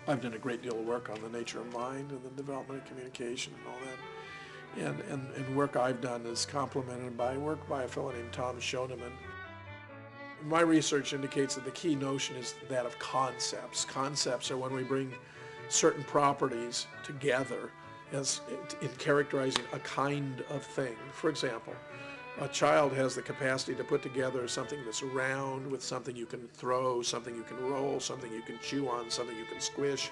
I've done a great deal of work on the nature of mind and the development of communication and all that. And work I've done is complemented by work by a fellow named Noam Chomsky. My research indicates that the key notion is that of concepts. Concepts are when we bring certain properties together as in characterizing a kind of thing. For example, a child has the capacity to put together something that's round with something you can throw, something you can roll, something you can chew on, something you can squish.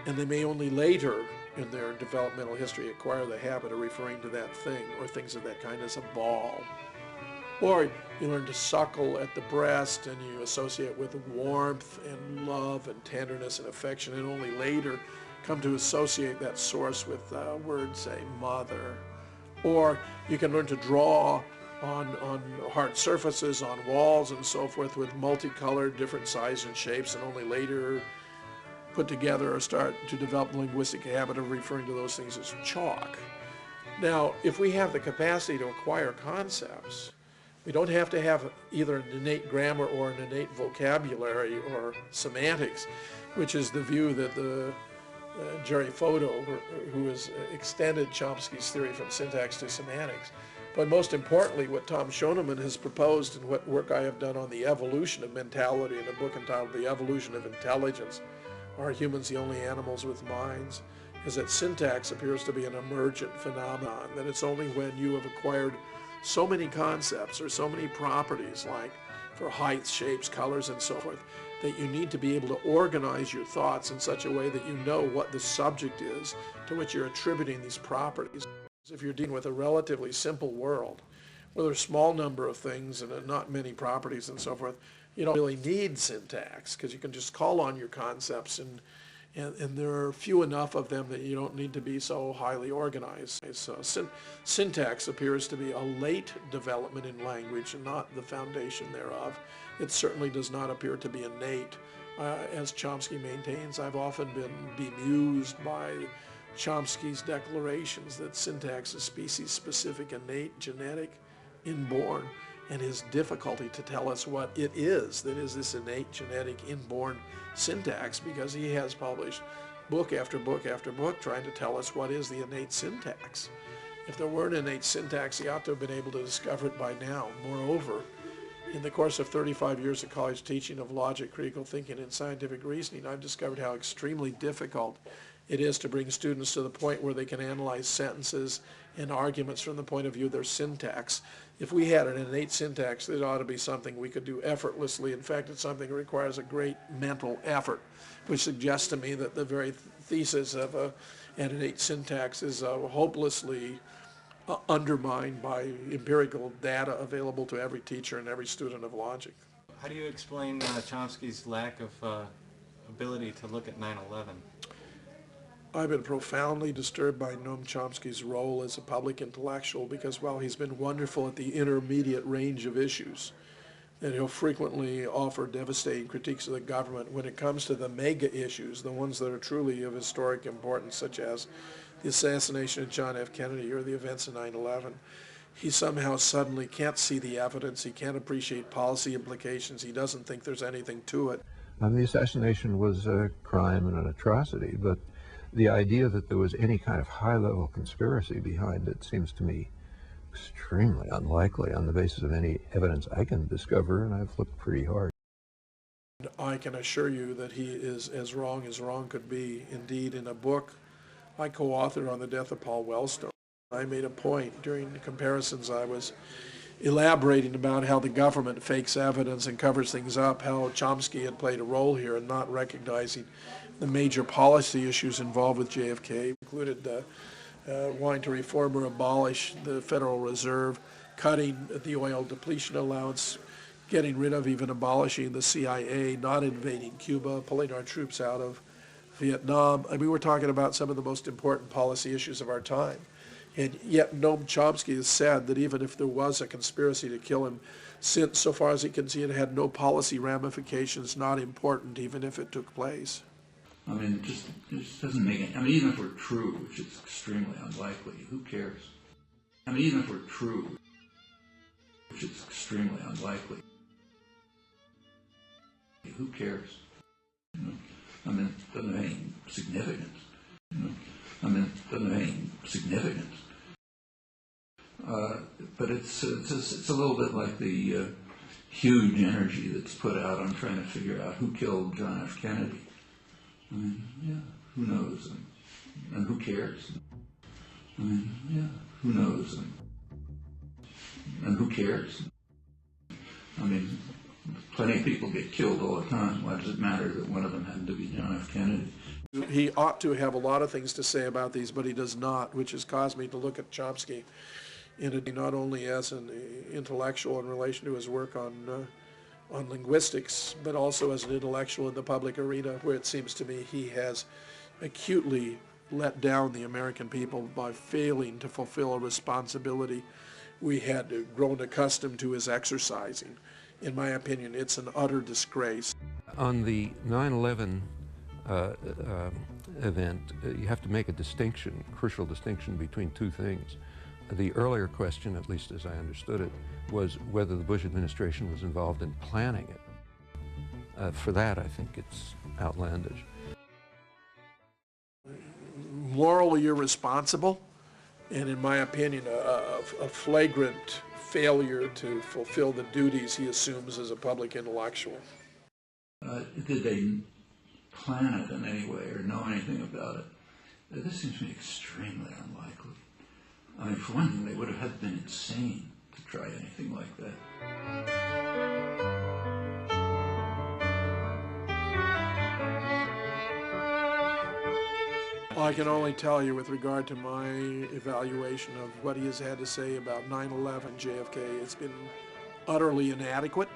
And they may only later in their developmental history acquire the habit of referring to that thing or things of that kind as a ball. Or you learn to suckle at the breast and you associate with warmth and love and tenderness and affection, and only later come to associate that source with words, say, mother. Or you can learn to draw on hard surfaces, on walls and so forth with multicolored, different sizes and shapes, and only later put together or start to develop the linguistic habit of referring to those things as chalk. Now, if we have the capacity to acquire concepts, we don't have to have either an innate grammar or an innate vocabulary or semantics, which is the view that the Jerry Fodor, who has extended Chomsky's theory from syntax to semantics. But most importantly, what Noam Chomsky has proposed and what work I have done on the evolution of mentality in a book entitled The Evolution of Intelligence, Are Humans the Only Animals with Minds?, is that syntax appears to be an emergent phenomenon, that it's only when you have acquired so many concepts or so many properties, like for heights, shapes, colors, and so forth, that you need to be able to organize your thoughts in such a way that you know what the subject is to which you're attributing these properties. If you're dealing with a relatively simple world, where there's a small number of things and not many properties and so forth, you don't really need syntax, because you can just call on your concepts, and there are few enough of them that you don't need to be so highly organized. So syntax appears to be a late development in language and not the foundation thereof. It certainly does not appear to be innate. As Chomsky maintains, I've often been bemused by Chomsky's declarations that syntax is species-specific, innate, genetic, inborn, and his difficulty to tell us what it is that is this innate, genetic, inborn syntax, because he has published book after book after book trying to tell us what is the innate syntax. If there weren't innate syntax, he ought to have been able to discover it by now. Moreover, in the course of 35 years of college teaching of logic, critical thinking, and scientific reasoning, I've discovered how extremely difficult it is to bring students to the point where they can analyze sentences and arguments from the point of view of their syntax. If we had an innate syntax, it ought to be something we could do effortlessly. In fact, it's something that requires a great mental effort, which suggests to me that the very thesis of an innate syntax is hopelessly undermined by empirical data available to every teacher and every student of logic. How do you explain Chomsky's lack of ability to look at 9/11? I've been profoundly disturbed by Noam Chomsky's role as a public intellectual, because while he's been wonderful at the intermediate range of issues, and he'll frequently offer devastating critiques of the government, when it comes to the mega issues, the ones that are truly of historic importance, such as the assassination of John F. Kennedy or the events of 9/11, he somehow suddenly can't see the evidence, he can't appreciate policy implications, he doesn't think there's anything to it. The assassination was a crime and an atrocity, but the idea that there was any kind of high-level conspiracy behind it seems to me extremely unlikely on the basis of any evidence I can discover, and I've looked pretty hard. I can assure you that he is as wrong could be. Indeed, in a book I co-authored on the death of Paul Wellstone, I made a point during the comparisons I was elaborating about how the government fakes evidence and covers things up, how Chomsky had played a role here in not recognizing the major policy issues involved with JFK, included wanting to reform or abolish the Federal Reserve, cutting the oil depletion allowance, getting rid of, even abolishing the CIA, not invading Cuba, pulling our troops out of Vietnam. I mean, we're talking about some of the most important policy issues of our time. And yet Noam Chomsky has said that even if there was a conspiracy to kill him, since, so far as he can see, it had no policy ramifications, not important even if it took place. I mean, it just doesn't make it. I mean, even if we're true, which is extremely unlikely, who cares? I mean, even if we're true, which is extremely unlikely, who cares? You know? I mean, it doesn't have any significance. You know? I mean, it doesn't have any significance. But it's a little bit like the huge energy that's put out on trying to figure out who killed John F. Kennedy. I mean, yeah, who knows? And who cares? I mean, yeah, who knows? And who cares? I mean, plenty of people get killed all the time. Why does it matter that one of them happened to be John F. Kennedy? He ought to have a lot of things to say about these, but he does not, which has caused me to look at Chomsky not only as an intellectual in relation to his work on linguistics, but also as an intellectual in the public arena, where it seems to me he has acutely let down the American people by failing to fulfill a responsibility we had grown accustomed to his exercising. In my opinion, it's an utter disgrace. On the 9/11 event, you have to make a distinction, crucial distinction between two things. The earlier question, at least as I understood it, was whether the Bush administration was involved in planning it. For that, I think it's outlandish. Morally irresponsible, and in my opinion, a flagrant failure to fulfill the duties he assumes as a public intellectual. Did they plan it in any way or know anything about it? This seems to me extremely unlikely. I mean, for one thing, they would have had been insane to try anything like that. Well, I can only tell you with regard to my evaluation of what he has had to say about 9/11 JFK, it's been utterly inadequate.